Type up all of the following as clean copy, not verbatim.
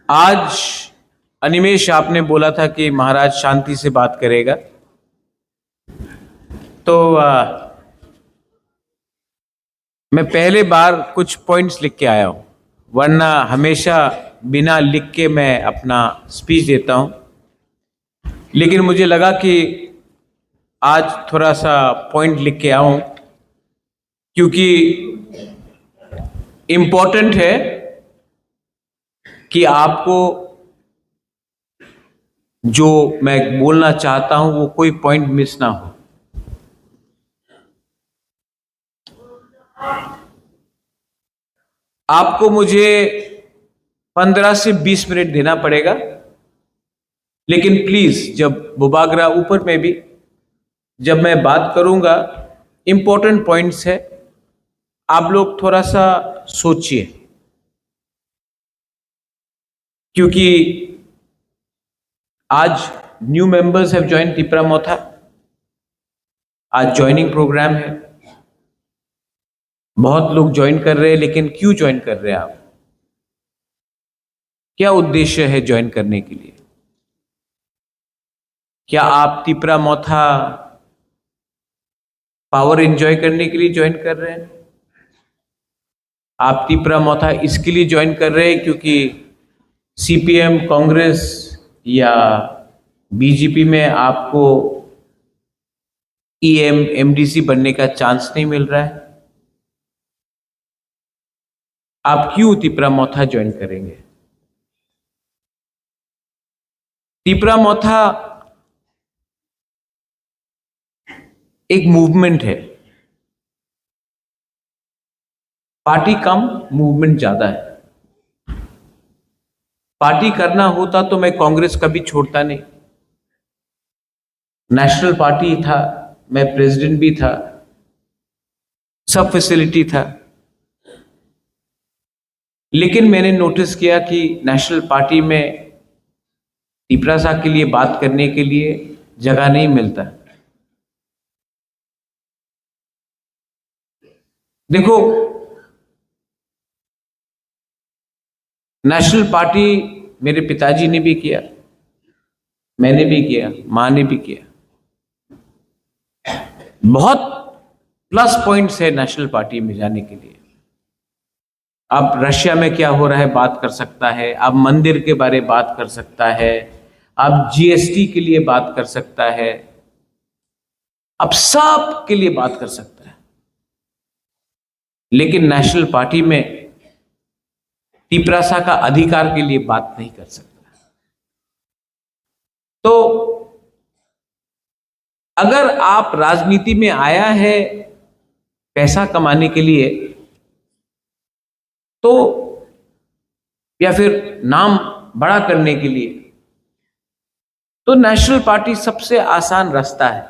आज अनिमेश आपने बोला था कि महाराज शांति से बात करेगा, तो मैं पहले बार कुछ पॉइंट्स लिख के आया हूं, वरना हमेशा बिना लिख के मैं अपना स्पीच देता हूं। लेकिन मुझे लगा कि आज थोड़ा सा पॉइंट लिख के आऊं, क्योंकि इम्पोर्टेंट है कि आपको जो मैं बोलना चाहता हूं वो कोई पॉइंट मिस ना हो। आपको मुझे 15 से 20 मिनट देना पड़ेगा, लेकिन प्लीज जब बुबागरा ऊपर में भी जब मैं बात करूंगा, इंपॉर्टेंट पॉइंट्स है, आप लोग थोड़ा सा सोचिए, क्योंकि आज new members have join Tipra Motha. आज ज्वाइनिंग प्रोग्राम है, बहुत लोग ज्वाइन कर रहे हैं, लेकिन क्यों ज्वाइन कर रहे हैं आप? क्या उद्देश्य है ज्वाइन करने के लिए? क्या आप तिपरा मोथा पावर एंजॉय करने के लिए ज्वाइन कर रहे हैं? आप तिपरा मोथा इसके लिए ज्वाइन कर रहे हैं क्योंकि सीपीएम, कांग्रेस या बीजेपी में आपको ईएम, एमडीसी बनने का चांस नहीं मिल रहा है? आप क्यों तिपरा मोथा ज्वाइन करेंगे? तिपरा मोथा एक मूवमेंट है, पार्टी कम, मूवमेंट ज्यादा है। पार्टी करना होता तो मैं कांग्रेस कभी छोड़ता नहीं। नेशनल पार्टी था, मैं प्रेसिडेंट भी था, सब फैसिलिटी था, लेकिन मैंने नोटिस किया कि नेशनल पार्टी में तिपरा साहब के लिए बात करने के लिए जगह नहीं मिलता। देखो, नेशनल पार्टी मेरे पिताजी ने भी किया, मैंने भी किया, मां ने भी किया। बहुत प्लस पॉइंट्स है नेशनल पार्टी में जाने के लिए। अब रशिया में क्या हो रहा है बात कर सकता है, अब मंदिर के बारे में बात कर सकता है, अब जीएसटी के लिए बात कर सकता है, अब सब के लिए बात कर सकता है, लेकिन नेशनल पार्टी में तिपरासा का अधिकार के लिए बात नहीं कर सकता। तो अगर आप राजनीति में आया है पैसा कमाने के लिए, तो या फिर नाम बड़ा करने के लिए, तो नेशनल पार्टी सबसे आसान रास्ता है।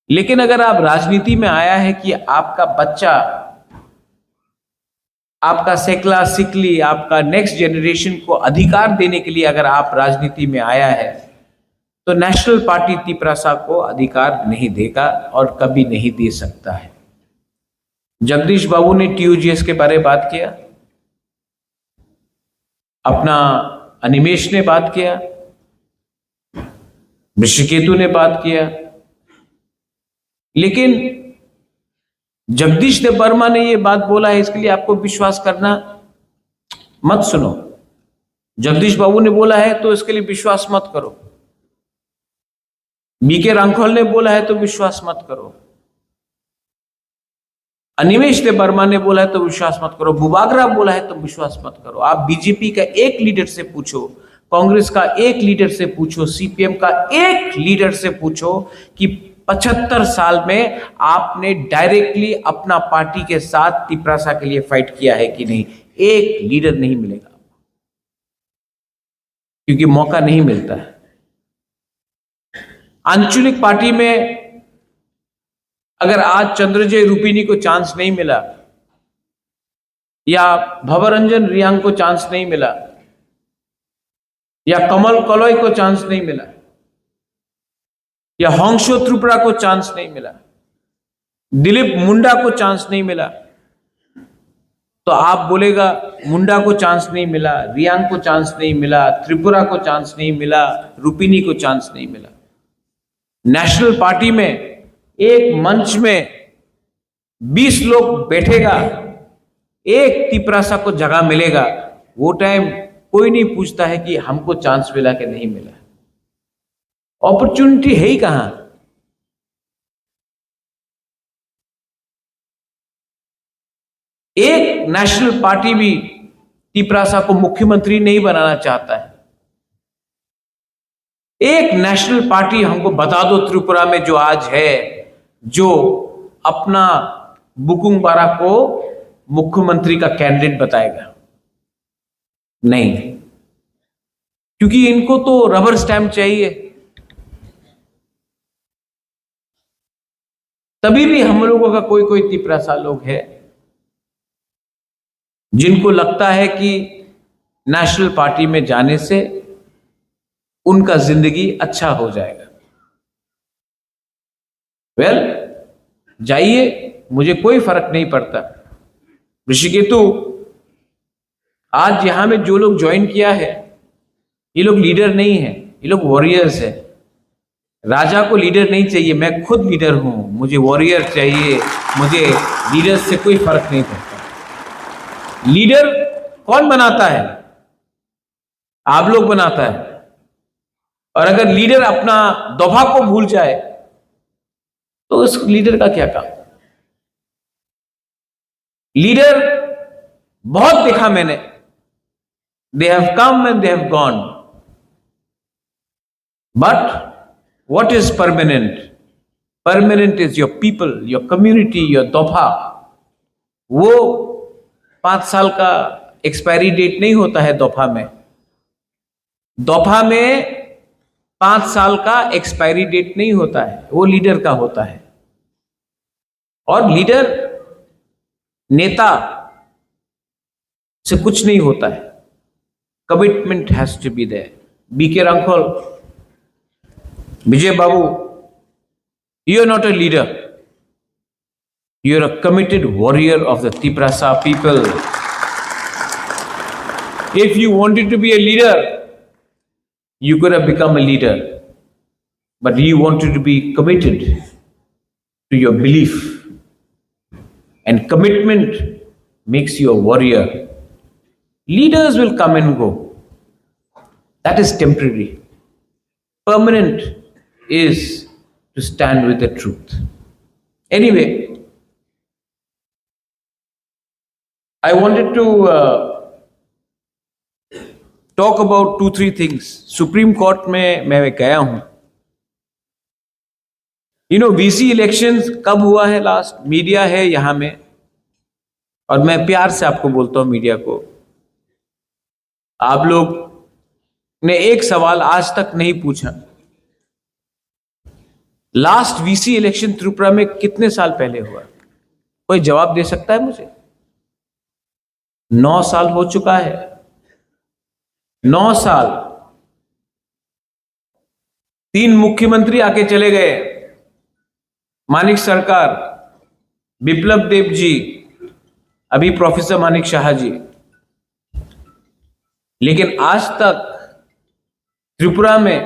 लेकिन अगर आप राजनीति में आया है कि आपका बच्चा, आपका सेकला सिकली, आपका नेक्स्ट जनरेशन को अधिकार देने के लिए अगर आप राजनीति में आया है, तो नेशनल पार्टी तिपरासा को अधिकार नहीं देगा और कभी नहीं दे सकता है। जगदीश बाबू ने टीयूजीएस के बारे में बात किया, अपना अनिमेश ने बात किया, ऋषिकेतु ने बात किया, लेकिन जगदीश वर्मा ने यह बात बोला है, इसके लिए आपको विश्वास करना मत सुनो। जगदीश बाबू ने बोला है तो इसके लिए विश्वास मत करो। बीके रांखोल ने बोला है तो विश्वास मत करो। अनिमेश वर्मा ने बोला है तो विश्वास मत करो। बुबागरा बोला है तो विश्वास मत करो। आप बीजेपी का एक लीडर से पूछो, कांग्रेस का एक लीडर से पूछो, सीपीएम का एक लीडर से पूछो कि 75 साल में आपने डायरेक्टली अपना पार्टी के साथ तिपरासा के लिए फाइट किया है कि नहीं? एक लीडर नहीं मिलेगा, क्योंकि मौका नहीं मिलता है। आंचलिक पार्टी में अगर आज चंद्रजय रूपिनी को चांस नहीं मिला, या भवरंजन रियांग को चांस नहीं मिला, या कमल कलोई को चांस नहीं मिला, या होंगशो त्रिपुरा को चांस नहीं मिला, दिलीप मुंडा को चांस नहीं मिला, तो आप बोलेगा मुंडा को चांस नहीं मिला, रियांग को चांस नहीं मिला, त्रिपुरा को चांस नहीं मिला, रुपिनी को चांस नहीं मिला। नेशनल पार्टी में एक मंच में 20 लोग बैठेगा, एक तिपरासा को जगह मिलेगा, वो टाइम कोई नहीं पूछता है कि हमको चांस मिला कि नहीं मिला। अपॉर्चुनिटी है ही कहां? एक नेशनल पार्टी भी तिपरासा को मुख्यमंत्री नहीं बनाना चाहता है। एक नेशनल पार्टी हमको बता दो त्रिपुरा में जो आज है, जो अपना बुकुंग बारा को मुख्यमंत्री का कैंडिडेट बताएगा। नहीं, क्योंकि इनको तो रबर स्टैंप चाहिए। तभी भी हम लोगों का कोई कोई तिपरासा लोग है जिनको लगता है कि नेशनल पार्टी में जाने से उनका जिंदगी अच्छा हो जाएगा। वेल, जाइए, मुझे कोई फर्क नहीं पड़ता। ऋषिकेतु आज यहां में जो लोग ज्वाइन किया है, ये लोग लीडर नहीं है, ये लोग वॉरियर्स है। राजा को लीडर नहीं चाहिए, मैं खुद लीडर हूं, मुझे वॉरियर चाहिए, मुझे लीडर से कोई फर्क नहीं पड़ता। लीडर कौन बनाता है? आप लोग बनाता है। और अगर लीडर अपना दोभा को भूल जाए तो उस लीडर का क्या काम? लीडर बहुत देखा मैंने, they have come and they have gone, but what is permanent? Permanent is your people, your community, your दोभा। वो 5 साल का एक्सपायरी डेट नहीं होता है दोफा में। दोफा में 5 साल का एक्सपायरी डेट नहीं होता है, वो लीडर का होता है। और लीडर नेता से कुछ नहीं होता है, commitment has to be there. बीके रांखोल, Vijay Babu, you are not a leader, you are a committed warrior of the Tiprasa people. If you wanted to be a leader, you could have become a leader, but you wanted to be committed to your belief, and commitment makes you a warrior. Leaders will come and go, that is temporary. Permanent is to stand with the truth. Anyway, I wanted to talk about 2-3 things. Supreme court में मैं गया हूं। VC elections कब हुआ है last? Media है यहां में, और मैं प्यार से आपको बोलता हूं मीडिया को, आप लोग ने एक सवाल आज तक नहीं पूछा। लास्ट वीसी इलेक्शन त्रिपुरा में कितने साल पहले हुआ? कोई जवाब दे सकता है मुझे? 9 साल हो चुका है। 9 साल। 3 मुख्यमंत्री आके चले गए, मानिक सरकार, बिप्लब देव जी, अभी प्रोफेसर मानिक शाह जी, लेकिन आज तक त्रिपुरा में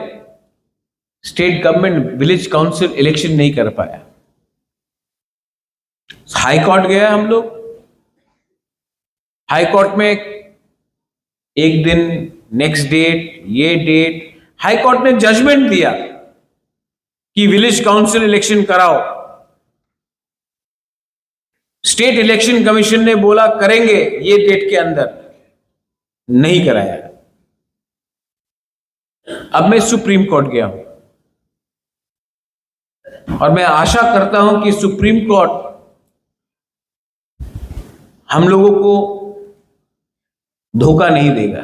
state government village council election नहीं कर पाया। हाई कोर्ट गया हम लोग, हाई कोर्ट में एक दिन, नेक्स्ट डेट, ये डेट, हाई कोर्ट ने जजमेंट दिया कि विलेज काउंसिल इलेक्शन कराओ। स्टेट इलेक्शन कमीशन ने बोला करेंगे ये डेट के अंदर, नहीं कराया। अब मैं सुप्रीम कोर्ट गया हूं और मैं आशा करता हूं कि सुप्रीम कोर्ट हम लोगों को धोखा नहीं देगा।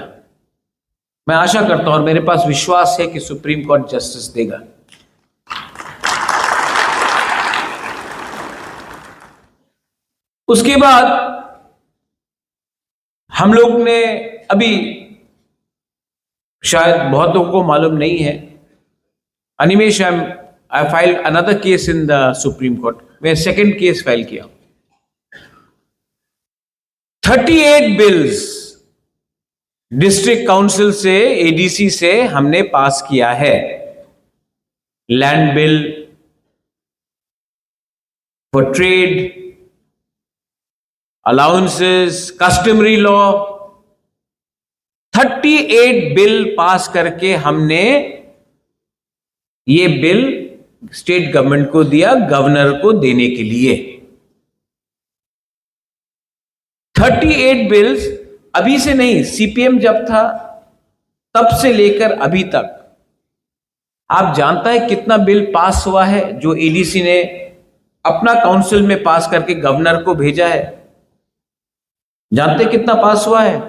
मैं आशा करता हूं और मेरे पास विश्वास है कि सुप्रीम कोर्ट जस्टिस देगा। उसके बाद हम लोग ने अभी, शायद बहुत लोगों को मालूम नहीं है, अनिमेश, आई filed another case in the supreme court. मैं सेकंड केस फाइल किया। 38 बिल्स डिस्ट्रिक्ट काउंसिल से, एडीसी से हमने पास किया है। Land bill, for trade, allowances, customary law, 38 bill pass करके हमने ये बिल स्टेट गवर्नमेंट को दिया, गवर्नर को देने के लिए। 38 बिल्स अभी से नहीं, सीपीएम जब था तब से लेकर अभी तक। आप जानता है कितना बिल पास हुआ है जो एडीसी ने अपना काउंसिल में पास करके गवर्नर को भेजा है? जानते कितना पास हुआ है?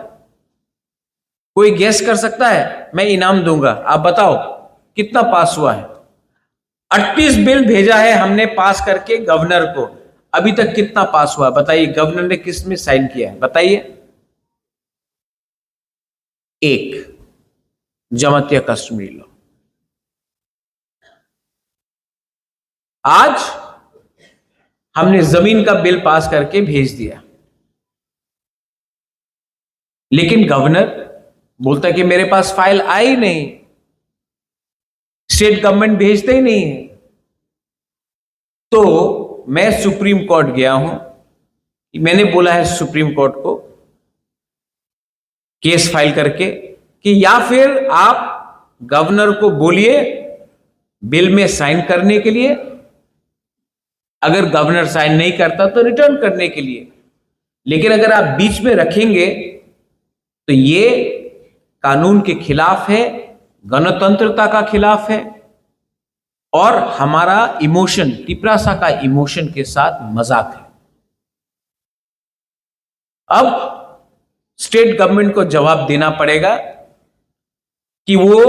कोई गेस कर सकता है? मैं इनाम दूंगा, आप बताओ कितना पास हुआ है। 38 बिल भेजा है हमने पास करके गवर्नर को, अभी तक कितना पास हुआ बताइए? गवर्नर ने किस में साइन किया है बताइए? एक, जमातिया कस्टमरी लॉ। आज हमने जमीन का बिल पास करके भेज दिया, लेकिन गवर्नर बोलता है कि मेरे पास फाइल आई नहीं, स्टेट गवर्नमेंट भेजते ही नहीं है। तो मैं सुप्रीम कोर्ट गया हूं, मैंने बोला है सुप्रीम कोर्ट को केस फाइल करके कि या फिर आप गवर्नर को बोलिए बिल में साइन करने के लिए, अगर गवर्नर साइन नहीं करता तो रिटर्न करने के लिए। लेकिन अगर आप बीच में रखेंगे तो ये कानून के खिलाफ है, गणतंत्रता का खिलाफ है, और हमारा इमोशन, तिपरासा का इमोशन के साथ मजाक है। अब स्टेट गवर्नमेंट को जवाब देना पड़ेगा कि वो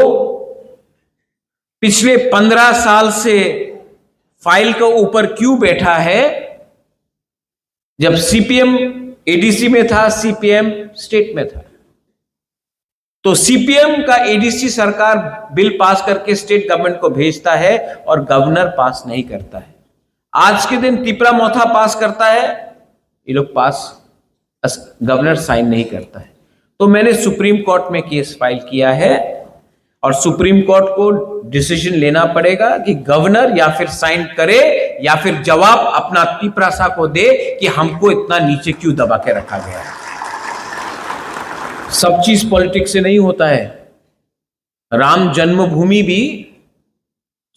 पिछले 15 साल से फाइल के ऊपर क्यों बैठा है। जब सीपीएम एडीसी में था, सीपीएम स्टेट में था, तो सीपीएम का एडीसी सरकार बिल पास करके स्टेट गवर्नमेंट को भेजता है और गवर्नर पास नहीं करता है। आज के दिन तिपरा मोथा पास करता है, ये लोग पास, गवर्नर साइन नहीं करता है। तो मैंने सुप्रीम कोर्ट में केस फाइल किया है और सुप्रीम कोर्ट को डिसीजन लेना पड़ेगा कि गवर्नर या फिर साइन करे या फिर जवाब अपना तिपरासा को दे कि हमको इतना नीचे क्यों दबा के रखा गया है। सब चीज पॉलिटिक्स से नहीं होता है। राम जन्मभूमि भी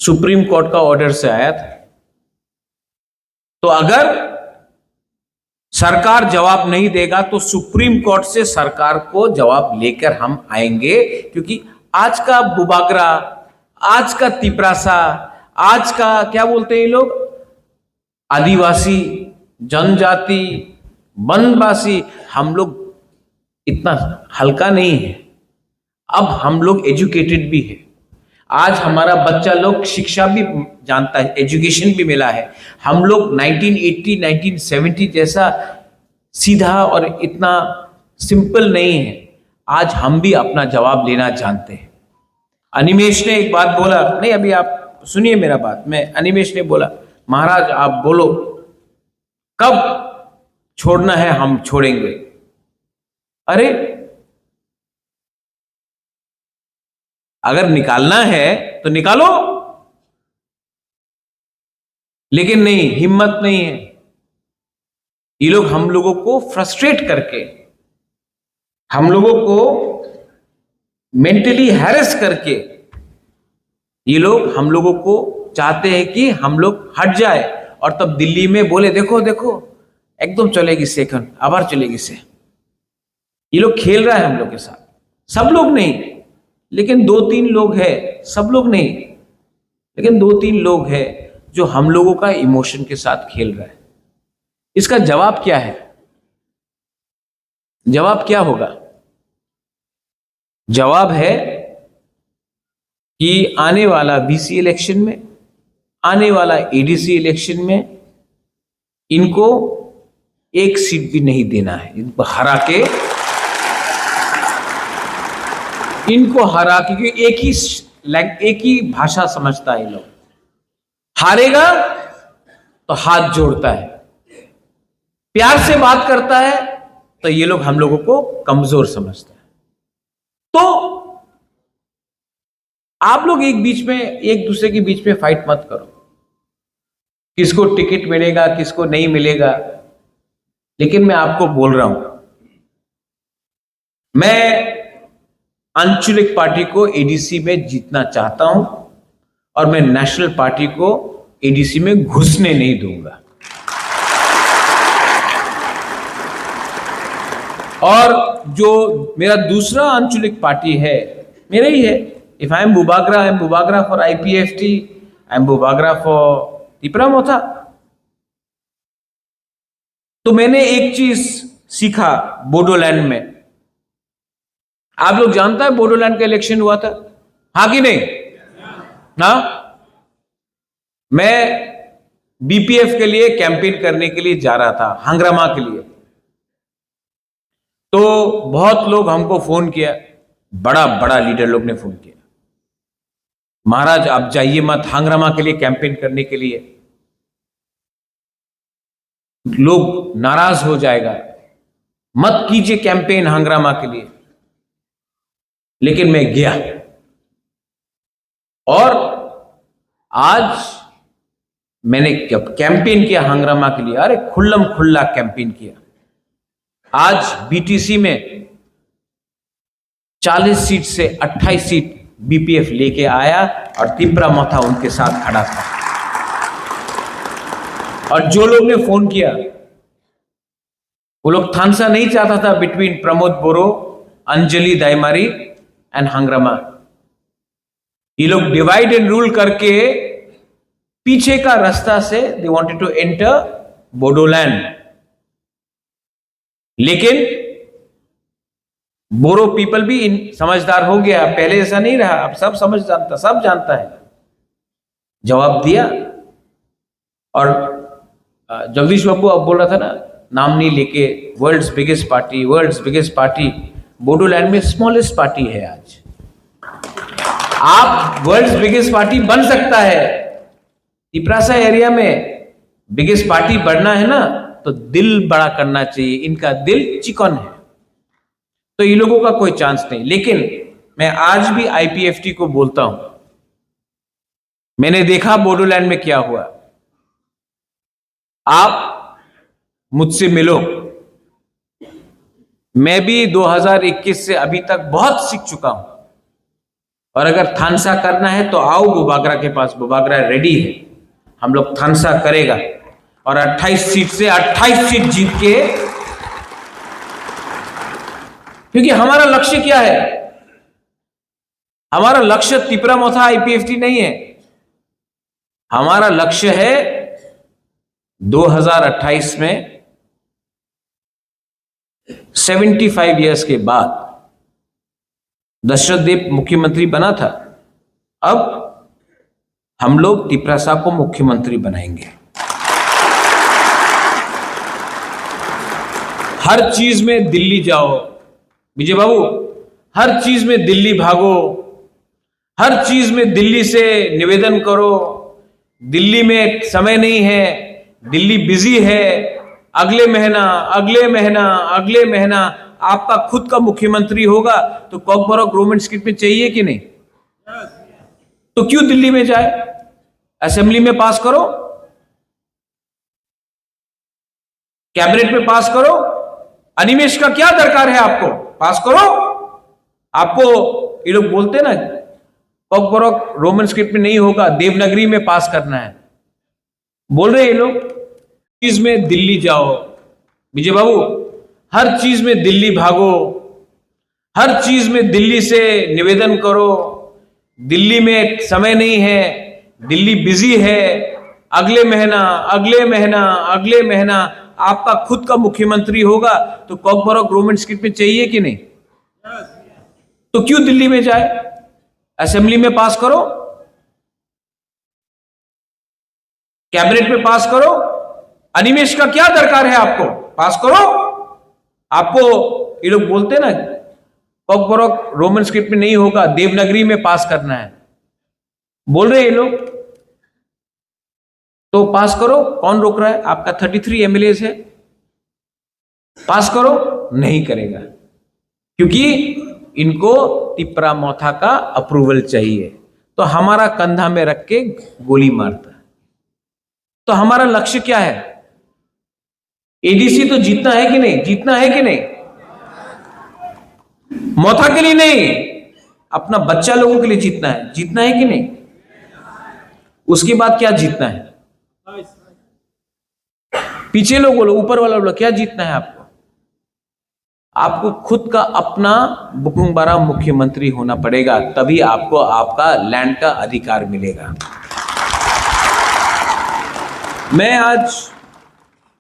सुप्रीम कोर्ट का ऑर्डर से आया था। तो अगर सरकार जवाब नहीं देगा तो सुप्रीम कोर्ट से सरकार को जवाब लेकर हम आएंगे, क्योंकि आज का बुबागरा, आज का तिपरासा, आज का क्या बोलते हैं ये लोग, आदिवासी, जनजाति, वनवासी, हम लोग इतना हल्का नहीं है। अब हम लोग एजुकेटेड भी है। आज हमारा बच्चा लोग शिक्षा भी जानता है, एजुकेशन भी मिला है। हम लोग 1980 1970 जैसा सीधा और इतना सिंपल नहीं है। आज हम भी अपना जवाब लेना जानते हैं। अनिमेश ने एक बात बोला, नहीं अभी आप सुनिए मेरा बात, मैं अनिमेश ने बोला महाराज आप बोलो कब छोड़ना है, हम छोड़ेंगे। अरे अगर निकालना है तो निकालो, लेकिन नहीं, हिम्मत नहीं है। ये लोग हम लोगों को फ्रस्ट्रेट करके, हम लोगों को मेंटली हैरेस करके, ये लोग हम लोगों को चाहते हैं कि हम लोग हट जाए और तब दिल्ली में बोले देखो देखो एकदम चलेगी सेकंड, आभार चलेगी से। ये लोग खेल रहा है हम लोग के साथ। सब लोग नहीं, लेकिन 2-3 लोग हैं, सब लोग नहीं, लेकिन 2-3 लोग हैं जो हम लोगों का इमोशन के साथ खेल रहा है। इसका जवाब क्या है? जवाब क्या होगा? जवाब है कि आने वाला बीसी इलेक्शन में, आने वाला एडीसी इलेक्शन में इनको एक सीट भी नहीं देना है। इनको हरा के, क्योंकि एक ही भाषा समझता है ये लोग। हारेगा तो हाथ जोड़ता है, प्यार से बात करता है तो ये लोग हम लोगों को कमजोर समझते हैं। तो आप लोग एक दूसरे के बीच में फाइट मत करो, किसको टिकट मिलेगा किसको नहीं मिलेगा। लेकिन मैं आपको बोल रहा हूं, मैं आंचलिक पार्टी को एडीसी में जीतना चाहता हूं और मैं नेशनल पार्टी को एडीसी में घुसने नहीं दूंगा। और जो मेरा दूसरा आंचलिक पार्टी है मेरा ही है। If I am Bubagra, I am Bubagra for IPFT, I am Bubagra for तिपरामोथा। तो मैंने एक चीज सीखा बोडोलैंड में। आप लोग जानता है बोडोलैंड का इलेक्शन हुआ था, हाँ कि नहीं? ना, मैं बीपीएफ के लिए कैंपेन करने के लिए जा रहा था, हंग्रामा के लिए। तो बहुत लोग हमको फोन किया, बड़ा बड़ा लीडर लोग ने फोन किया, महाराज आप जाइए मत हंग्रामा के लिए कैंपेन करने के लिए, लोग नाराज हो जाएगा, मत कीजिए कैंपेन हंग्रामा के लिए। लेकिन मैं गया और आज मैंने कैंपेन किया हंग्रामा के लिए। अरे खुल्लम खुल्ला कैंपेन किया। आज बीटीसी में 40 सीट से 28 सीट बीपीएफ लेके आया और तिपरामोथा उनके साथ खड़ा था। और जो लोग ने फोन किया वो लोग थानसा नहीं चाहता था बिटवीन प्रमोद बोरो, अंजलि दाइमारी एंड हंग्रामा। ये लोग डिवाइड एंड रूल करके पीछे का रास्ता से they wanted to enter Bodoland. लेकिन बोरो पीपल भी समझदार हो गया, पहले ऐसा नहीं रहा, अब सब सब जानता है। जवाब दिया। और जगदीश बाबू अब बोल रहा था ना, नाम नहीं लेके, वर्ल्ड्स बिगेस्ट पार्टी बोडोलैंड में स्मॉलेस्ट पार्टी है। आज आप वर्ल्ड्स बिगेस्ट पार्टी बन सकता है। तिपरासा एरिया में बिगेस्ट पार्टी बनना है ना तो दिल बड़ा करना चाहिए। इनका दिल चिकन है, तो इन लोगों का कोई चांस नहीं। लेकिन मैं आज भी आईपीएफटी को बोलता हूं, मैंने देखा बोडोलैंड में क्या हुआ। आप मुझसे मिलो, मैं भी 2021 से अभी तक बहुत सीख चुका हूं। और अगर थानसा करना है तो आओ बुबागरा के पास, बुबागरा रेडी है, हम लोग थानसा करेगा और 28 सीट से 28 सीट जीत के, क्योंकि हमारा लक्ष्य क्या है? हमारा लक्ष्य तिपरामोथा आईपीएफटी नहीं है। हमारा लक्ष्य है 2028 में 75 इयर्स के बाद दशरथ देव मुख्यमंत्री बना था, अब हम लोग तिपरासा को मुख्यमंत्री बनाएंगे। हर चीज में दिल्ली जाओ विजय बाबू, हर चीज में दिल्ली भागो, हर चीज में दिल्ली से निवेदन करो, दिल्ली में समय नहीं है, दिल्ली बिजी है, अगले महीना आपका खुद का मुख्यमंत्री होगा तो कॉकबरॉक गवर्नमेंट स्किट में चाहिए कि नहीं? तो क्यों दिल्ली में जाए? असेंबली में पास करो, कैबिनेट में पास करो। अनिमेश का क्या दरकार है? आपको पास करो। आपको ये लोग बोलते ना कॉकबरॉक रोमन स्क्रिप्ट में नहीं होगा, देवनागरी में पास करना है, बोल रहे ये लोग। चीज में दिल्ली जाओ विजय बाबू, हर चीज में दिल्ली भागो, हर चीज में दिल्ली से निवेदन करो, दिल्ली में समय नहीं है, दिल्ली बिजी है, अगले महीना आपका खुद का मुख्यमंत्री होगा तो कॉकबरॉक गवर्नमेंट स्किट में चाहिए कि नहीं? तो क्यों दिल्ली में जाए? असेंबली में पास करो, कैबिनेट में पास करो। अनिमेश का क्या दरकार है? आपको पास करो। आपको ये लोग बोलते ना कॉकबरॉक रोमन स्क्रिप्ट में नहीं होगा, देवनागरी में पास करना है, बोल रहे ये लोग। तो पास करो, कौन रोक रहा है? आपका 33 एमएलए है, पास करो। नहीं करेगा, क्योंकि इनको तिपरा मोथा का अप्रूवल चाहिए। तो हमारा कंधा में रख के गोली मारता है। तो हमारा लक्ष्य क्या है? एडीसी तो जीतना है कि नहीं? जीतना है कि नहीं? मोथा के लिए नहीं, अपना बच्चा लोगों के लिए जीतना है। जीतना है कि नहीं? उसके बाद क्या जीतना है? पीछे लोग बोलो, ऊपर वाला बोलो, क्या जीतना है आपको? आपको खुद का अपना बुकुंबारा मुख्यमंत्री होना पड़ेगा, तभी आपको आपका लैंड का अधिकार मिलेगा। मैं आज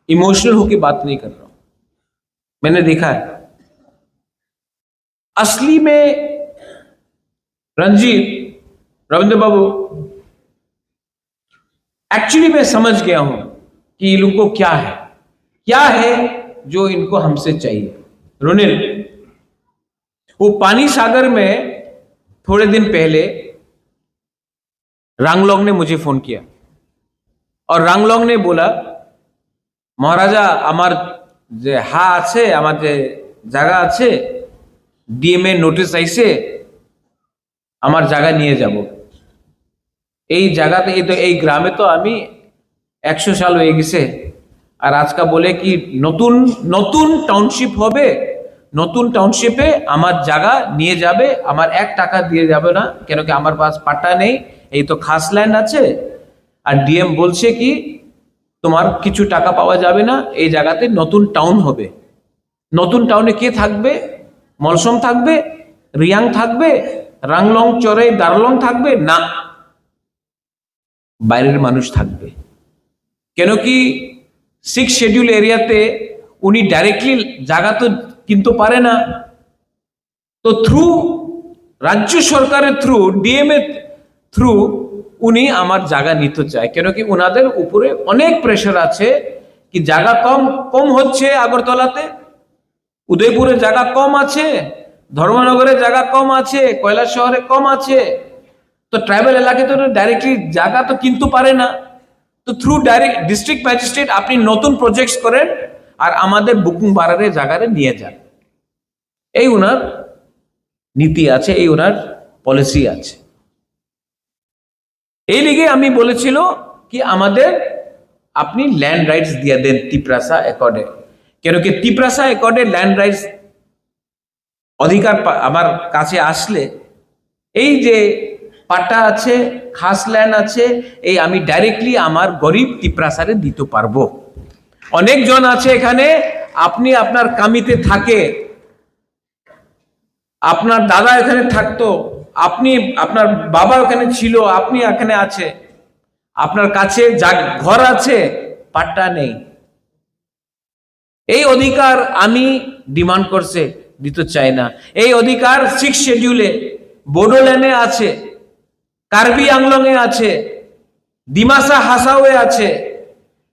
इमोशनल होकर बात नहीं कर रहा हूं। मैंने देखा है असली में रंजीत, रविंद्र बाबू, एक्चुअली मैं समझ गया हूं कि ये लोगों को क्या है जो इनको हमसे चाहिए। रोनिल, वो पानी सागर में थोड़े दिन पहले रांगलोंग ने मुझे फोन किया और रांगलोंग ने बोला, महाराजा আমার যে হা আছে, আমার যে জায়গা আছে, ডিএমএ নোটিশ আইছে, আমার জায়গা নিয়ে যাব। এই জায়গাতে এই গ্রামে তো আমি 100 সাল হয়ে গেছে, আর আজকে বলে কি নতুন নতুন টাউনশিপ হবে, নতুন টাউনশিপে আমার জায়গা নিয়ে যাবে, আমার 1 টাকা দিয়ে যাবে না, কেন কি আমার পাস পাট্টা নেই, এই তো খাস ল্যান্ড আছে। আর ডিএম বলছে কি তোমার কিছু টাকা পাওয়া যাবে না, এই জায়গাতে নতুন টাউন হবে। নতুন টাউনে কে থাকবে? মলসম থাকবে, রিয়াং থাকবে, রাংলং চরে দারলং থাকবে না, বাইরের মানুষ থাকবে। কেন কি 6 শিডিউল এরিয়াতে উনি ডাইরেক্টলি জায়গা তো কিনতে পারে না, তো থ্রু রাজ্য সরকারের থ্রু, ডিএমএ থ্রু উনি আমার জায়গা নিতে চায়। কেন কি ওনাদের উপরে অনেক প্রেশার আছে কি জায়গা কম হচ্ছে, আগরতলাতে, উদয়পুরে জায়গা কম আছে, ধর্মনগরে জায়গা কম আছে, কৈলাস শহরে কম আছে। তো ট্রাইবাল এলাকাতে তো ডাইরেক্টলি জায়গা তো কিনতে পারে না। তো থ্রু ডাইরেক্ট ডিস্ট্রিক্ট ম্যাজিস্ট্রেট আপনি নতুন প্রজেক্টস করেন আর আমাদের বুকুংবারারে জায়গারে নিয়ে যান। এই ওনার নীতি আছে, এই ওনার পলিসি আছে। এই লিগে আমি বলেছিল কি আমাদের আপনি ল্যান্ড রাইটস দিয়ে দেন তিপ্রাসা একর্ডে। কেন কি তিপ্রাসা একর্ডে ল্যান্ড রাইটস অধিকার আমার কাছে আসলে এই যে পাট্টা আছে, খাস ল্যান্ড আছে, এই আমি ডাইরেক্টলি আমার গরিব তিপ্রাসারে দিতে পারবো। অনেকজন আছে এখানে, আপনি আপনার কামিতে থাকে, আপনার দাদা এখানে থাকতো, আপনি আপনার বাবা ওখানে ছিল, আপনি এখানে আছে, আপনার কাছে ঘর আছে, পাট্টা নেই। এই অধিকার আমি ডিমান্ড করছে, দিতে চাই না। এই অধিকার 6 শিডিউলে বোডোল্যান্ডে আছে, কার্বি আংলং এ আছে, ডিমাসা হাসাওয়ে আছে,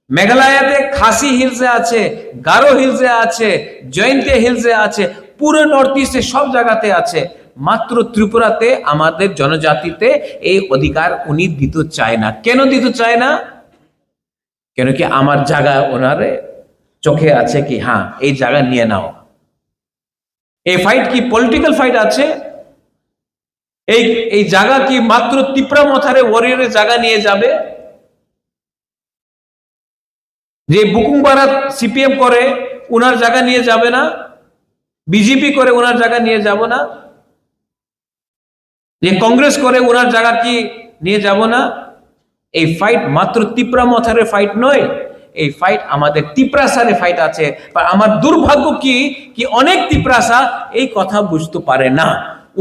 মেঘালয়তে খাসি হিলসে আছে, গারো হিলসে আছে, জয়ন্তে হিলসে আছে, পুরো নর্থ ইস্টে সব জায়গাতে আছে। মাত্র ত্রিপুরাতে আমাদের জনজাতিতে এই অধিকার উনি দিতে চায় না। কেন দিতে চায় না? কেন কি আমার জায়গা ওনারে চোখে আছে কি হ্যাঁ এই জায়গা নিয়ে নাও। এই ফাইট কি পলিটিক্যাল ফাইট আছে? এই জায়গা কি মাত্র তিপ্রা মথারে ওয়ারিয়রের জায়গা নিয়ে যাবে? যে বুকুংবারা সিপিএম করে ওনার জায়গা নিয়ে যাবে না, বিজেপি করে ওনার জায়গা নিয়ে যাব না, যে কংগ্রেস করে ওনার জায়গা কি নিয়ে যাব না? এই ফাইট মাত্র তিপ্রা মথারে ফাইট নয়, এই ফাইট আমাদের তিপ্রাসারে ফাইট আছে। আমার দুর্ভাগ্য কি অনেক তিপ্রাসা এই কথা বুঝতে পারে না।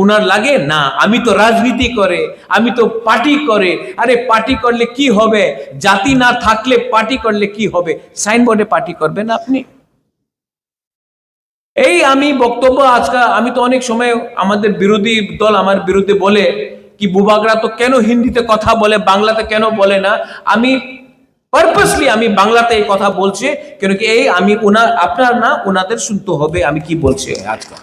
ওনার লাগে না আমি তো রাজনীতি করে, আমি তো পার্টি করে। আরে পার্টি করলে কি হবে? জাতি না থাকলে পার্টি করলে কি হবে? সাইনবোর্ডে পার্টি করবেন আপনি? এই আমি বক্তব্য আজকে আমি তো অনেক সময় আমাদের বিরোধী দল আমার বিরুদ্ধে বলে কি বুবাগরা তো কেন হিন্দিতে কথা বলে, বাংলাতে কেন বলে না। আমি পারপাসলি আমি বাংলাতে এই কথা বলছি, কেন কি এই আমি আপনার না ওনাদের শুনতে হবে আমি কি বলছি আজকে।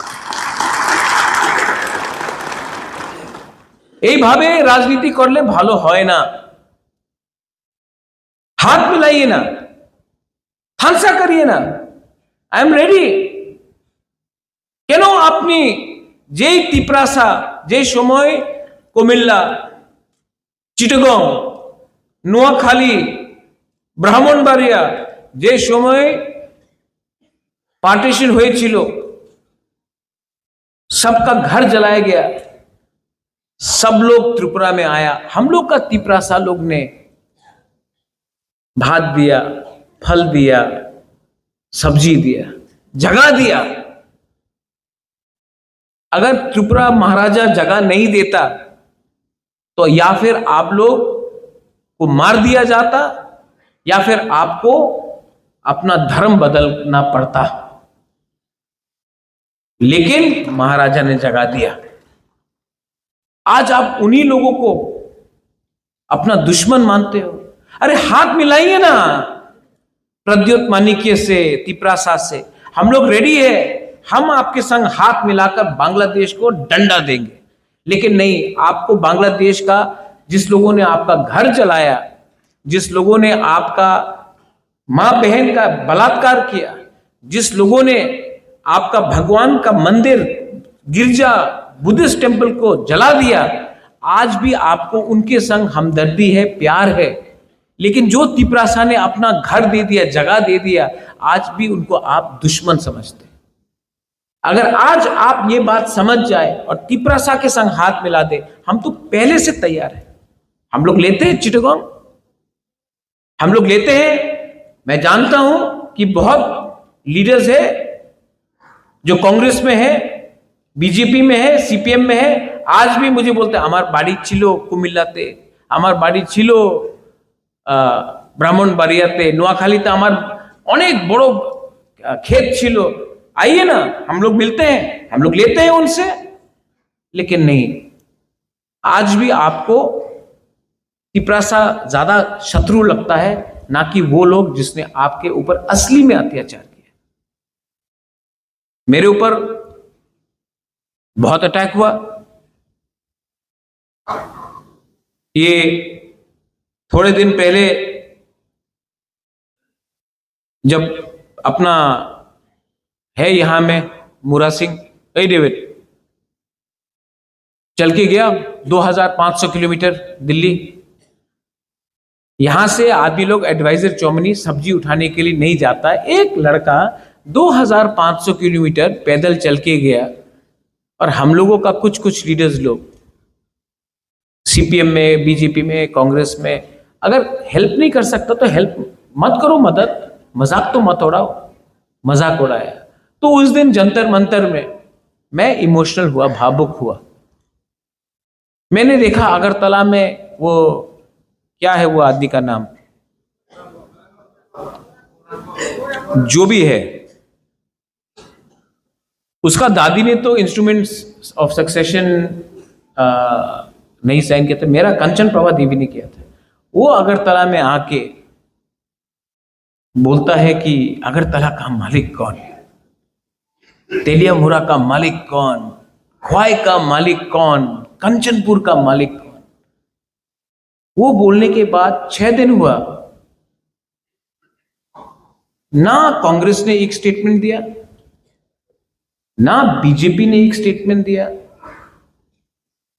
এইভাবে রাজনীতি করলে ভালো হয় না। हाथ मिलाइए ना, थांसा करिए ना। I am ready. আপনি যেই তিপ্রাসা, যে সময় কুমিল্লা, চিটাগং, নোয়াখালী, ব্রাহ্মণবাড়িয়া, যে সময় पार्टीशन হয়েছিল, सबका घर जलाया गया, सब लोग त्रिपुरा में आया। हम लोग का तिपरासा लोग ने भात दिया, फल दिया, सब्जी दिया, जगह दिया। अगर त्रिपुरा महाराजा जगह नहीं देता तो या फिर आप लोग को मार दिया जाता या फिर आपको अपना धर्म बदलना पड़ता। लेकिन महाराजा ने जगह दिया। आज आप उन्हीं लोगों को अपना दुश्मन मानते हो। अरे हाथ मिलाइए ना प्रद्योत माणिक्य से, तिपरासा से। हम लोग रेडी है, हम आपके संग हाथ मिलाकर बांग्लादेश को डंडा देंगे। लेकिन नहीं, आपको बांग्लादेश का, जिस लोगों ने आपका घर जलाया, जिस लोगों ने आपका मां बहन का बलात्कार किया, जिस लोगों ने आपका भगवान का मंदिर, गिरजा, बुद्धिस्ट टेंपल को जला दिया, आज भी आपको उनके संग हमदर्दी है, प्यार है। लेकिन जो तिपरासा ने अपना घर दे दिया, जगह दे दिया, आज भी उनको आप दुश्मन समझते। अगर आज आप ये बात समझ जाए और तिपरासा के संग हाथ मिला दे, हम तो पहले से तैयार है। हम लोग लेते हैं चिटागोंग, हम लोग लेते हैं। मैं जानता हूं कि बहुत लीडर्स है जो कांग्रेस में है, बीजेपी में है, सीपीएम में है, आज भी मुझे बोलते हैं हमार बाड़ी छिलो कुमिल्लाते, हमार बाड़ी छिलो ब्राह्मणबाड़ियाते, নোয়াখালীতে আমার অনেক বড় खेत छिलो, आइए ना, हम लोग मिलते हैं, हम लोग लेते हैं उनसे। लेकिन नहीं, आज भी आपको तिपरासा ज्यादा शत्रु लगता है, ना कि वो लोग जिसने आपके ऊपर असली में अत्याचार किया। मेरे ऊपर बहुत अटैक हुआ। ये थोड़े दिन पहले जब अपना है यहां में मुरा सिंह, डेविड चल के गया 2500 किलोमीटर दिल्ली। यहां से आदमी लोग एडवाइजर चौमनी सब्जी उठाने के लिए नहीं जाता। एक लड़का 2500 किलोमीटर पैदल चल के गया। और हम लोगों का कुछ कुछ लीडर्स लोग सीपीएम में, बीजेपी में, कांग्रेस में, अगर हेल्प नहीं कर सकता तो हेल्प मत करो, मदद, मजाक तो मत उड़ाओ। मजाक उड़ाया तो उस दिन जंतर मंतर में मैं इमोशनल हुआ, भावुक हुआ। मैंने देखा अगरतला में वो क्या है वो आदमी का नाम, जो भी है, उसका दादी ने तो इंस्ट्रूमेंट्स ऑफ सक्सेशन नहीं साइन किया था, मेरा कंचन प्रभा देवी ने किया था। वो अगरतला में आके बोलता है कि अगरतला का मालिक कौन है, तेलिया मुरा का मालिक कौन, ख्वाई का मालिक कौन, कंचनपुर का मालिक कौन। वो बोलने के बाद 6 दिन हुआ, ना कांग्रेस ने एक स्टेटमेंट दिया, ना बीजेपी ने एक स्टेटमेंट दिया,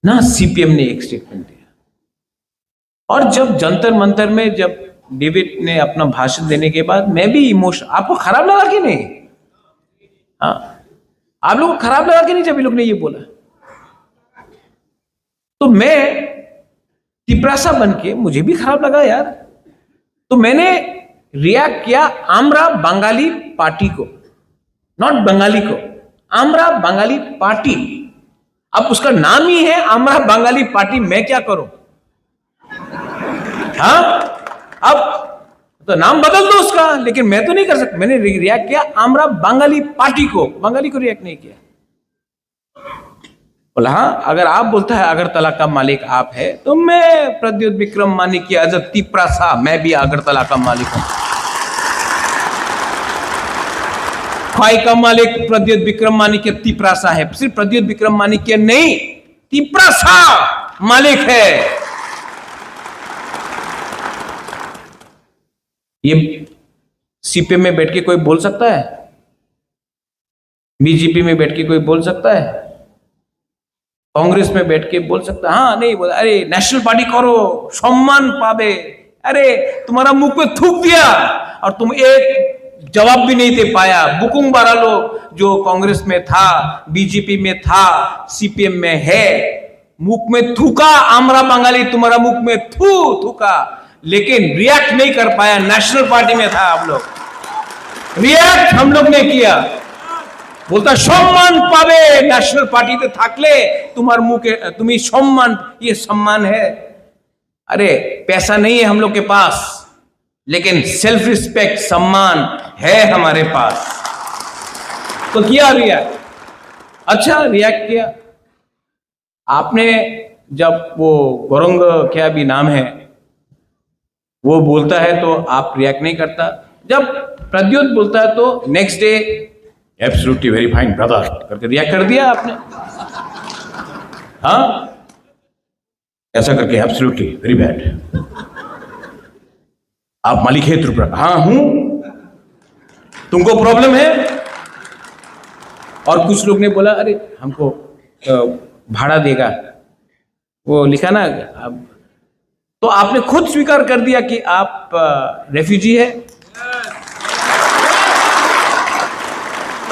ना सीपीएम ने एक स्टेटमेंट दिया। और जब जंतर मंतर में जब डेविड ने अपना भाषण देने के बाद मैं भी इमोशन, आपको खराब लगा कि नहीं? हाँ, आप लोगों को खराब लगा कि नहीं जब ये लोग ने ये बोला? तो मैं तिपरासा बन के मुझे भी खराब लगा यार। तो मैंने रिएक्ट किया आमरा बंगाली पार्टी को, नॉट बंगाली को, आमरा बंगाली पार्टी। अब उसका नाम ही है आमरा बंगाली पार्टी, मैं क्या करूं? हाँ, अब तो नाम बदल दो उसका, लेकिन मैं तो नहीं कर सकता। मैंने रिएक्ट किया आमरा बंगाली पार्टी को, बंगाली को रिएक्ट नहीं किया। बोला हाँ, अगर आप बोलता है अगरतला का मालिक आप है, तो मैं प्रद्योत विक्रम माणिक्य अजत तिपरासा, मैं भी अगरतला का मालिक हूं। ख्वाई का मालिक प्रद्योत विक्रम माणिक्य तिपरासा है। सिर्फ प्रद्योत विक्रम माणिक्य नहीं, तिपरासा मालिक है। ये सीपीएम में बैठ के कोई बोल सकता है? बीजेपी में बैठ के कोई बोल सकता है? कांग्रेस में बैठ के बोल सकता है? हाँ, नहीं बोला। अरे नेशनल पार्टी करो, सम्मान पावे। अरे तुम्हारा मुंह पे थूक दिया और तुम एक जवाब भी नहीं दे पाया। बुकुंग बारा लोग जो कांग्रेस में था, बीजेपी में था, सीपीएम में है, मुख में थूका। आमरा बंगाली तुम्हारा मुख में थूका, लेकिन रिएक्ट नहीं कर पाया। नेशनल पार्टी में था आप लोग, रिएक्ट हम लोग ने किया। बोलता सम्मान पावे, नेशनल पार्टी ते थाकले तुम्हारे मुंह के तुम्हें सम्मान, ये सम्मान है? अरे पैसा नहीं है हम लोग के पास, लेकिन सेल्फ रिस्पेक्ट, सम्मान है हमारे पास। तो किया रिएक्ट, अच्छा रिएक्ट किया आपने। जब वो गौरंग क्या भी नाम है वो बोलता है तो आप रिएक्ट नहीं करता। जब प्रद्योत बोलता है तो next day absolutely very fine brother करके रिएक्ट कर दिया आपने। हाँ, ऐसा करके एब्सोल्युटली वेरी बैड, आप मालिक है त्रिपुरा? हाँ हूं, तुमको प्रॉब्लम है? और कुछ लोग ने बोला अरे हमको भाड़ा देगा, वो लिखा ना अब। तो आपने खुद स्वीकार कर दिया कि आप रेफ्यूजी है।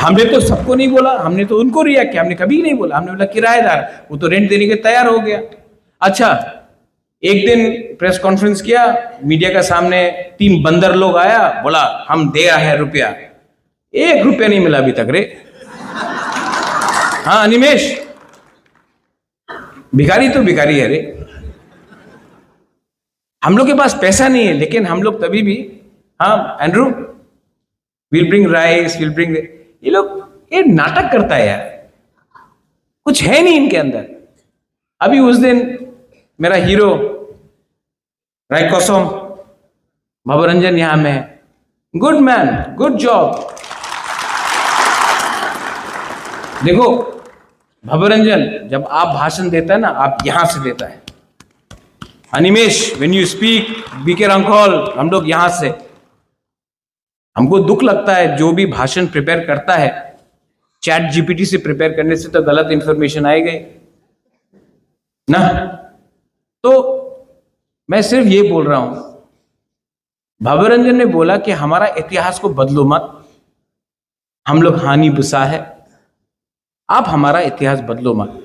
हमने तो सबको नहीं बोला, हमने तो उनको रिएक्ट किया, हमने कभी नहीं बोला। हमने बोला किराएदार, वो तो रेंट देने के तैयार हो गया। अच्छा, एक दिन प्रेस कॉन्फ्रेंस किया, मीडिया के सामने 3 बंदर लोग आया, बोला हम दे रहे हैं रुपया। 1 रुपया नहीं मिला अभी तक रे। हाँ अनिमेश, भिखारी तो भिखारी है रे। हम लोग के पास पैसा नहीं है, लेकिन हम लोग तभी भी, हाँ Andrew will bring rice, will bring. ये लोग ये नाटक करता है यार, कुछ है नहीं इनके अंदर। अभी उस दिन मेरा हीरो रायकोसम भवरंजन यहां में है, गुड मैन, गुड जॉब। देखो भवरंजन जब आप भाषण देता है ना, आप यहां से देता है। Animesh when you speak, BK Rankhol, हम लोग यहां से। हमको दुख लगता है जो भी भाषण प्रिपेयर करता है, चैट जीपीटी से प्रिपेयर करने से तो गलत इंफॉर्मेशन आएगी ना। तो मैं सिर्फ ये बोल रहा हूं, भवरंजन ने बोला कि हमारा इतिहास को बदलो मत, हम लोग हानि बुसा है, आप हमारा इतिहास बदलो मत।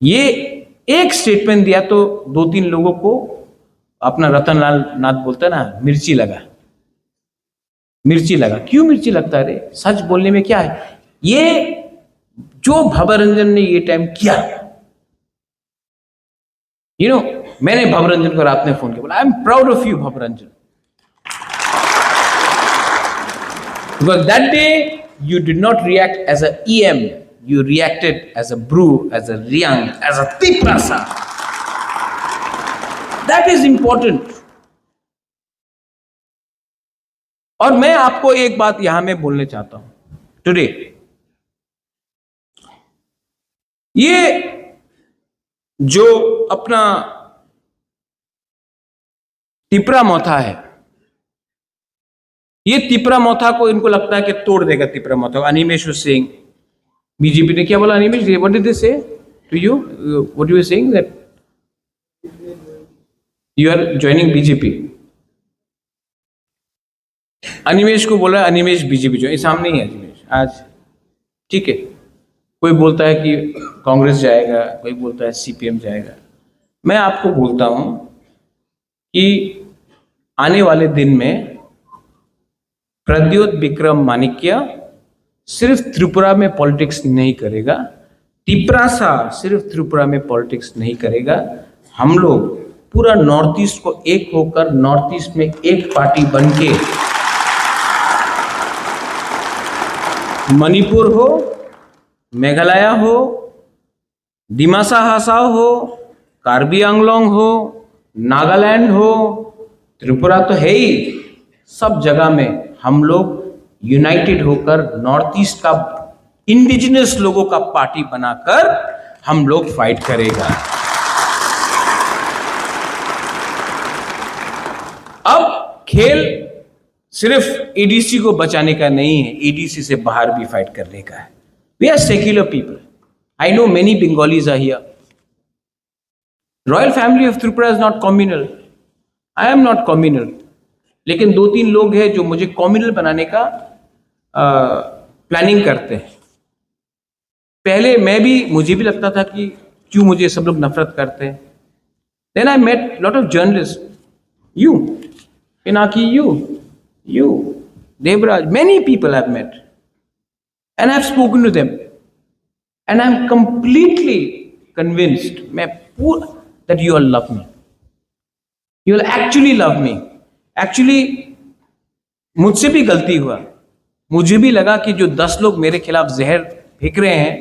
ये एक स्टेटमेंट दिया तो 2-3 लोगों को, अपना रतनलाल नाथ बोलता है ना, मिर्ची लगा। मिर्ची लगा, क्यों मिर्ची लगता है रे? सच बोलने में क्या है? ये जो भवरंजन ने ये टाइम किया, मैंने भवरंजन को रात में फोन किया, बोला I am proud of you Bhabaranjan, because that day you did not react as a EM, you reacted as a brew, as a Riang, as a Tiprasa. That is important. और मैं आपको एक बात यहां में बोलने चाहता हूं टुडे। ये जो अपना तिपरा मोथा है, ये तिपरा मोथा को इनको लगता है कि तोड़ देगा तिपरा मोथा। अनिमेश सिंह, बीजेपी ने क्या बोला? Animesh, what did they say to you? What you are saying that you are joining BJP? Animesh को बोला अनिमेश बीजेपी जो सामने ही है अनिमेश आज, ठीक है। कोई बोलता है कि कांग्रेस जाएगा, कोई बोलता है सीपीएम जाएगा। मैं आपको बोलता हूं कि आने वाले दिन में प्रद्योत विक्रम माणिक्य सिर्फ त्रिपुरा में पॉलिटिक्स नहीं करेगा, तिपरासा सिर्फ त्रिपुरा में पॉलिटिक्स नहीं करेगा। हम लोग पूरा नॉर्थ ईस्ट को एक होकर, नॉर्थ ईस्ट में एक पार्टी बनके, मणिपुर हो, मेघालय हो, दिमासा हासाओ हो, कार्बी आंगलोंग हो, नागालैंड हो, त्रिपुरा तो है ही, सब जगह में हम लोग यूनाइटेड होकर नॉर्थ ईस्ट का इंडिजिनस लोगों का पार्टी बनाकर हम लोग फाइट करेगा। अब खेल सिर्फ एडीसी को बचाने का नहीं है, एडीसी से बाहर भी फाइट करने का है। We are secular people. I know many Bengalis are here. Royal family of Tripura is not communal, I am not communal, लेकिन 2-3 लोग हैं जो मुझे कम्युनल बनाने का प्लानिंग करते हैं। पहले मुझे भी लगता था कि क्यों मुझे सब लोग नफरत करते हैं। Then I met lot of journalist, you Pinaki, you Devraj, many people I've met and I've spoken to them and I'm completely convinced that you all love me, you will actually love me। actually मुझसे भी गलती हुआ, मुझे भी लगा कि जो 10 लोग मेरे खिलाफ जहर फेंक रहे हैं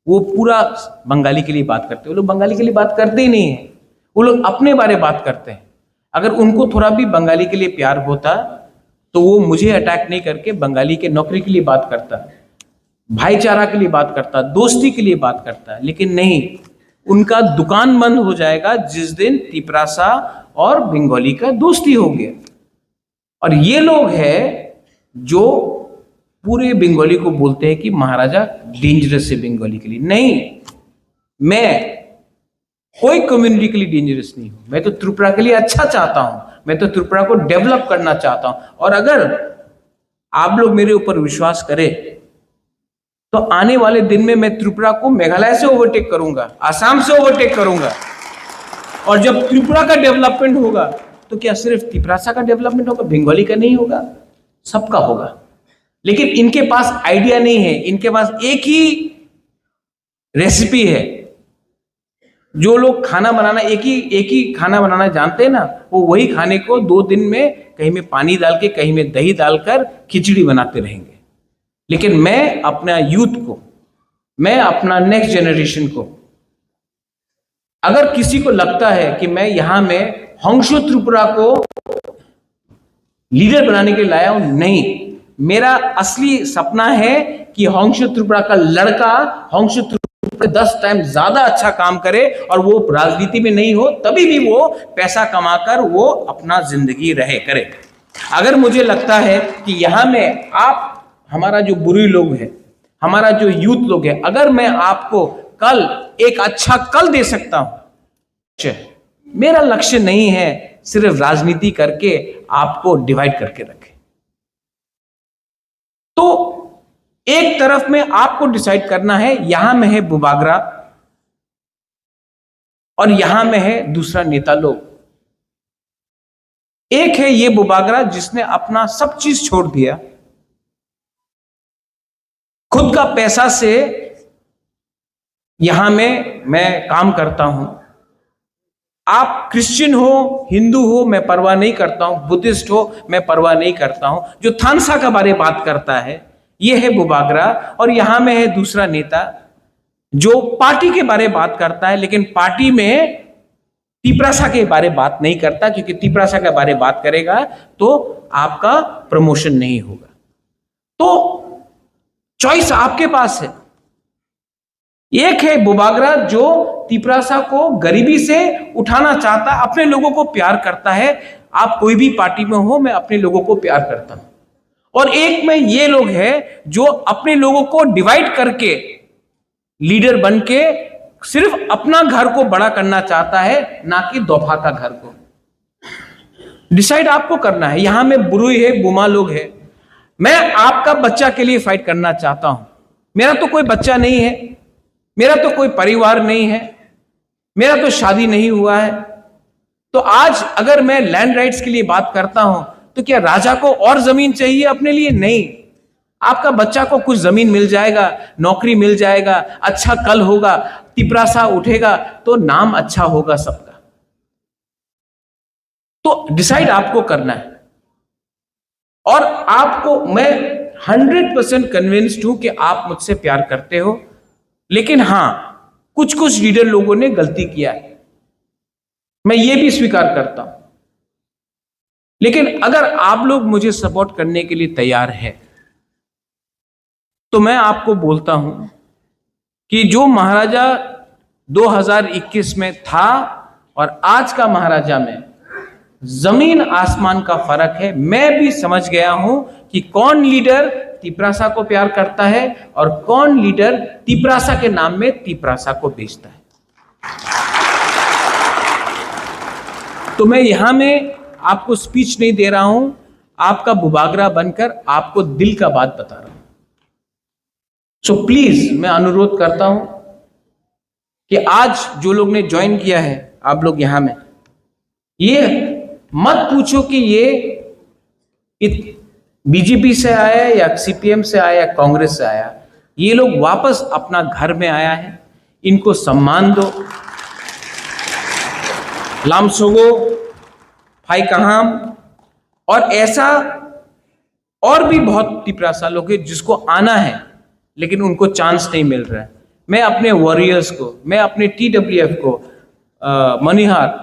वो पूरा बंगाली के लिए बात करते हैं। वो लोग बंगाली के लिए बात करते ही नहीं है, वो लोग अपने बारे बात करते हैं। अगर उनको थोड़ा भी बंगाली के लिए प्यार होता तो वो मुझे अटैक नहीं करके बंगाली के नौकरी के लिए बात करता, भाईचारा के लिए बात करता, दोस्ती के लिए बात करता। लेकिन नहीं, उनका दुकान बंद हो जाएगा जिस दिन तिपरासा और बंगाली का दोस्ती हो गया। और ये लोग हैं जो पूरे बंगाली को बोलते हैं कि महाराजा डेंजरस है बंगाली के लिए। नहीं, मैं कोई कम्युनिटी के लिए डेंजरस नहीं हूं। मैं तो त्रिपुरा के लिए अच्छा चाहता हूं, मैं तो त्रिपुरा को डेवलप करना चाहता हूं। और अगर आप लोग मेरे ऊपर विश्वास करें तो आने वाले दिन में मैं त्रिपुरा को मेघालय से ओवरटेक करूंगा, आसाम से ओवरटेक करूंगा। और जब त्रिपुरा का डेवलपमेंट होगा तो क्या सिर्फ तिपरासा का डेवलपमेंट होगा, बंगाली का नहीं होगा, सबका होगा। लेकिन इनके पास आइडिया नहीं है, इनके पास एक ही रेसिपी है। जो लोग खाना बनाना एक ही खाना बनाना जानते हैं ना, वो वही खाने को 2 दिन में कहीं में पानी डाल के कहीं में दही डालकर खिचड़ी बनाते रहेंगे। लेकिन मैं अपना यूथ को, मैं अपना नेक्स्ट जनरेशन को, अगर किसी को लगता है कि मैं यहां में होंशो त्रिपुरा को लीडर बनाने के लिए लाया हूं, नहीं, मेरा असली सपना है कि होंशो त्रिपुरा का लड़का होंशो त्रिपुरा 10 टाइम ज्यादा अच्छा काम करे और वो राजनीति में नहीं हो, तभी भी वो पैसा कमाकर वो अपना जिंदगी रहे करे। अगर मुझे लगता है कि यहां में आप, हमारा जो बुरी लोग है, हमारा जो यूथ लोग है, अगर मैं आपको कल एक अच्छा कल दे सकता हूं, मेरा लक्ष्य नहीं है सिर्फ राजनीति करके आपको डिवाइड करके रखे। तो एक तरफ में आपको डिसाइड करना है, यहां में है बुबागरा और यहां में है दूसरा नेता लोग। एक है ये बुबागरा जिसने अपना सब चीज छोड़ दिया, खुद का पैसा से यहां में मैं काम करता हूं। आप क्रिश्चियन हो, हिंदू हो, मैं परवाह नहीं करता हूं, बुद्धिस्ट हो, मैं परवाह नहीं करता हूं। जो थानसा के बारे में बात करता है ये है बुबागरा। और यहां में है दूसरा नेता जो पार्टी के बारे में बात करता है, लेकिन पार्टी में तिपरासा के बारे में बात नहीं करता, क्योंकि तिपरासा के बारे में बात करेगा तो आपका प्रमोशन नहीं होगा। तो चॉइस आपके पास है। एक है बुबागरा जो तिपरासा को गरीबी से उठाना चाहता है, अपने लोगों को प्यार करता है। आप कोई भी पार्टी में हो, मैं अपने लोगों को प्यार करता हूं। और एक में ये लोग हैं जो अपने लोगों को डिवाइड करके लीडर बन के सिर्फ अपना घर को बड़ा करना चाहता है, ना कि दोफा का घर को। डिसाइड आपको करना है। यहां में बुरुई है, बुमा लोग है। मैं आपका बच्चा के लिए फाइट करना चाहता हूं। मेरा तो कोई बच्चा नहीं है, मेरा तो कोई परिवार नहीं है, मेरा तो शादी नहीं हुआ है। तो आज अगर मैं लैंड राइट्स के लिए बात करता हूं तो क्या राजा को और जमीन चाहिए अपने लिए? नहीं। आपका बच्चा को कुछ जमीन मिल जाएगा, नौकरी मिल जाएगा, अच्छा कल होगा, तिपरासा उठेगा तो नाम अच्छा होगा सबका। तो डिसाइड आपको करना है। और आपको मैं 100% कन्विंस्ड हूं कि आप मुझसे प्यार करते हो। लेकिन हां, कुछ कुछ लीडर लोगों ने गलती किया है, मैं ये भी स्वीकार करता हूं। लेकिन अगर आप लोग मुझे सपोर्ट करने के लिए तैयार है तो मैं आपको बोलता हूं कि जो महाराजा 2021 में था और आज का महाराजा में जमीन आसमान का फर्क है। मैं भी समझ गया हूं कि कौन लीडर तिपरासा को प्यार करता है और कौन लीडर तिपरासा के नाम में तिपरासा को बेचता है। तो मैं यहां में आपको स्पीच नहीं दे रहा हूं, आपका बुबागरा बनकर आपको दिल का बात बता रहा हूं। सो प्लीज मैं अनुरोध करता हूं कि आज जो लोग ने ज्वाइन किया है, आप लोग यहां में, ये मत पूछो कि ये बीजेपी से आया या सीपीएम से आया या कांग्रेस से आया। ये लोग वापस अपना घर में आया है, इनको सम्मान दो। लामसोगो, फाई कहाम और ऐसा और भी बहुत तिपरासा लोग हैं जिसको आना है लेकिन उनको चांस नहीं मिल रहा है। मैं अपने वॉरियर्स को, मैं अपने TWF को, मनिहार,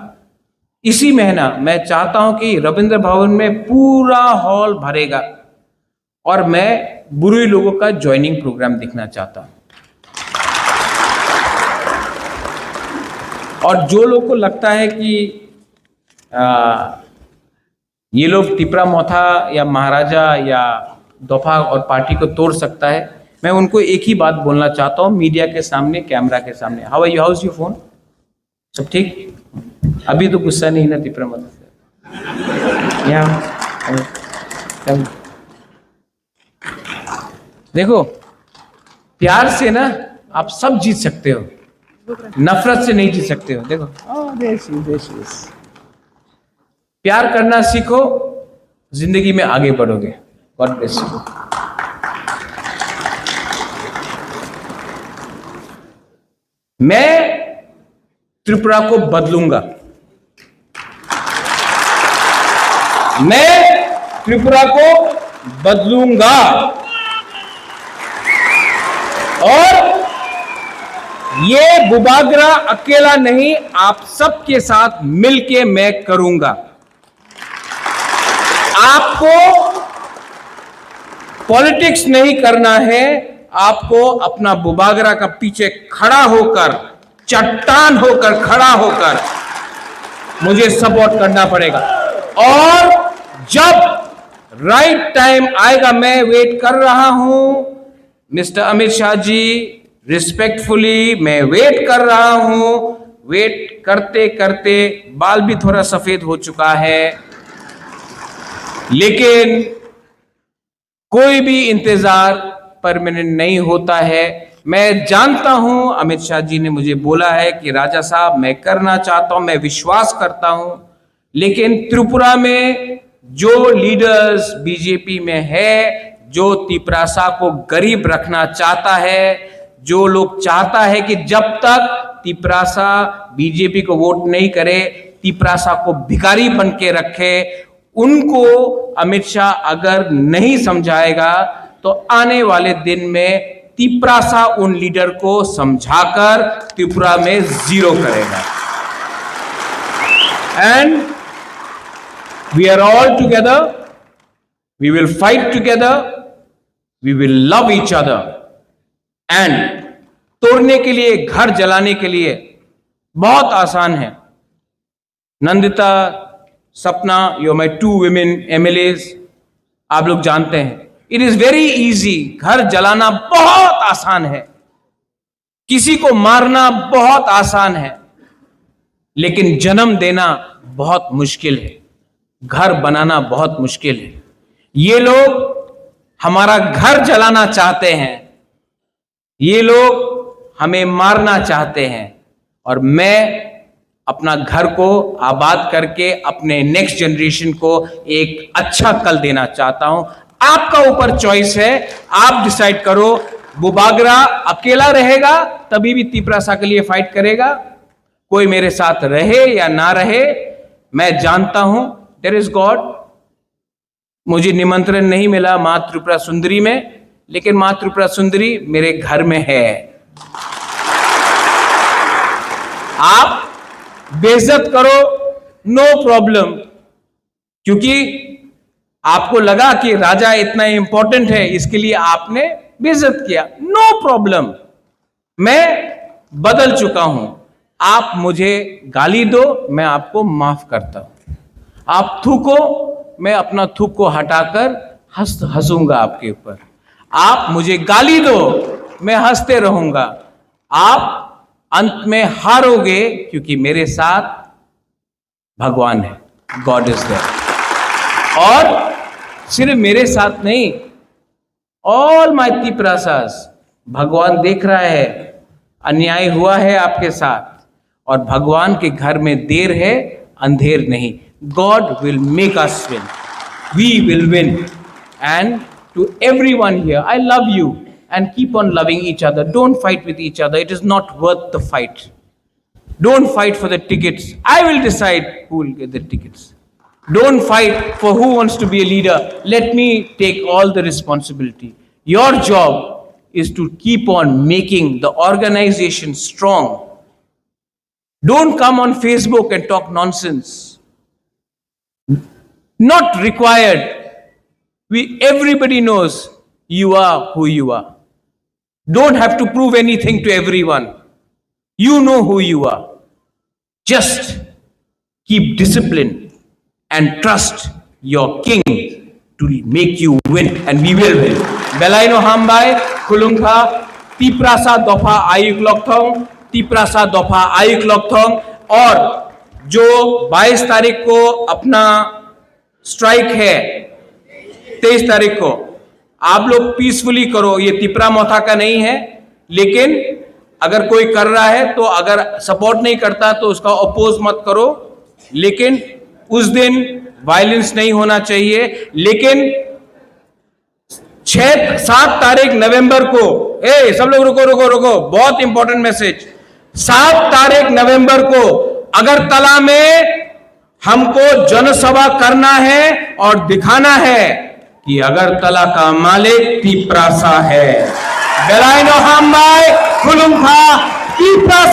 इसी महीना मैं चाहता हूं कि रविंद्र भवन में पूरा हॉल भरेगा और मैं बुरे लोगों का ज्वाइनिंग प्रोग्राम देखना चाहता हूं। और जो लोग को लगता है कि ये लोग टिपरा मोथा या महाराजा या दफा और पार्टी को तोड़ सकता है, मैं उनको एक ही बात बोलना चाहता हूं मीडिया के सामने, कैमरा के सामने। How are you, how is your phone, सब ठीक? अभी तो गुस्सा नहीं ना टिपरा मोथा से? देखो, प्यार से ना आप सब जीत सकते हो, नफरत से नहीं जीत सकते हो। देखो, प्यार करना सीखो, जिंदगी में आगे बढ़ोगे। God bless you. मैं त्रिपुरा को बदलूंगा, मैं त्रिपुरा को बदलूंगा और ये बुबागरा अकेला नहीं, आप सबके साथ मिलके मैं करूंगा। आपको पॉलिटिक्स नहीं करना है, आपको अपना बुबागरा का पीछे खड़ा होकर, चट्टान होकर खड़ा होकर मुझे सपोर्ट करना पड़ेगा। और जब राइट टाइम आएगा, मैं वेट कर रहा हूं मिस्टर अमित शाह जी, रिस्पेक्टफुली मैं वेट कर रहा हूं। वेट करते करते बाल भी थोड़ा सफेद हो चुका है, लेकिन कोई भी इंतजार परमानेंट नहीं होता है। मैं जानता हूं, अमित शाह जी ने मुझे बोला है कि राजा साहब मैं करना चाहता हूं, मैं विश्वास करता हूं, लेकिन त्रिपुरा में जो लीडर्स बीजेपी में है, जो तिपरासा को गरीब रखना चाहता है, जो लोग चाहता है कि जब तक तिपरासा बीजेपी को वोट नहीं करे, तिपरासा को भिखारी बन के रखे, उनको अमित शाह अगर नहीं समझाएगा तो आने वाले दिन में तिपरासा उन लीडर को समझाकर त्रिपुरा में जीरो करेगा। And we are all together, we will fight together, we will love each other. And तोड़ने के लिए, घर जलाने के लिए बहुत आसान है। Nandita, Sapna, you are my 2 women MLAs, आप लोग जानते हैं, इट इज वेरी इजी। घर जलाना बहुत आसान है, किसी को मारना बहुत आसान है, लेकिन जन्म देना बहुत मुश्किल है, घर बनाना बहुत मुश्किल है। ये लोग हमारा घर जलाना चाहते हैं, ये लोग हमें मारना चाहते हैं, और मैं अपना घर को आबाद करके अपने नेक्स्ट जनरेशन को एक अच्छा कल देना चाहता हूं। आपका ऊपर चॉइस है, आप डिसाइड करो। बुबागरा अकेला रहेगा तभी भी तिपरासा के लिए फाइट करेगा, कोई मेरे साथ रहे या ना रहे, मैं जानता हूं देयर इज गॉड। मुझे निमंत्रण नहीं मिला मां त्रिपुरा सुंदरी में, लेकिन मां त्रिपुरा सुंदरी मेरे घर में है। आप बेइज्जत करो, नो प्रॉब्लम, क्योंकि आपको लगा कि राजा इतना इंपॉर्टेंट है, इसके लिए आपने बेइज्जत किया, नो प्रॉब्लम, मैं बदल चुका हूं। आप मुझे गाली दो, मैं आपको माफ करता हूं। आप थूको, मैं अपना थूक को हटाकर हंसूंगा आपके ऊपर। आप मुझे गाली दो, मैं हंसते रहूंगा। आप अंत में हारोगे, क्योंकि मेरे साथ भगवान है, गॉड इज देयर। और सिर्फ मेरे साथ नहीं, ऑल माय तिपरासास, भगवान देख रहा है अन्याय हुआ है आपके साथ, और भगवान के घर में देर है, अंधेर नहीं। God will make us win, we will win. And to everyone here, I love you and keep on loving each other. Don't fight with each other. It is not worth the fight. Don't fight for the tickets. I will decide who will get the tickets. Don't fight for who wants to be a leader. Let me take all the responsibility. Your job is to keep on making the organization strong. Don't come on Facebook and talk nonsense. Not required. Everybody knows you are who you are. Don't have to prove anything to everyone. You know who you are. Just keep discipline and trust your king to make you win, and we will win. Belaino Hambai, Kulungha, Tiprasa Dofa Ayuk Lokthong, Tiprasa Dofa Ayuk Lokthong। और जो 22 तारीख को अपना strike है, 23 तारीख को आप लोग पीसफुली करो। ये तिपरा मोथा का नहीं है, लेकिन अगर कोई कर रहा है तो अगर सपोर्ट नहीं करता तो उसका अपोज मत करो। लेकिन उस दिन वायलेंस नहीं होना चाहिए। लेकिन 7 तारीख नवंबर को, सब लोग रुको रुको रुको, बहुत इंपॉर्टेंट मैसेज। 7 तारीख नवंबर को अगरतला में हमको जनसभा करना है और दिखाना है कि अगरतला का मालिक तिपरासा है। बेलाइनो हाम्बाई खुलुंखा तिपरासा।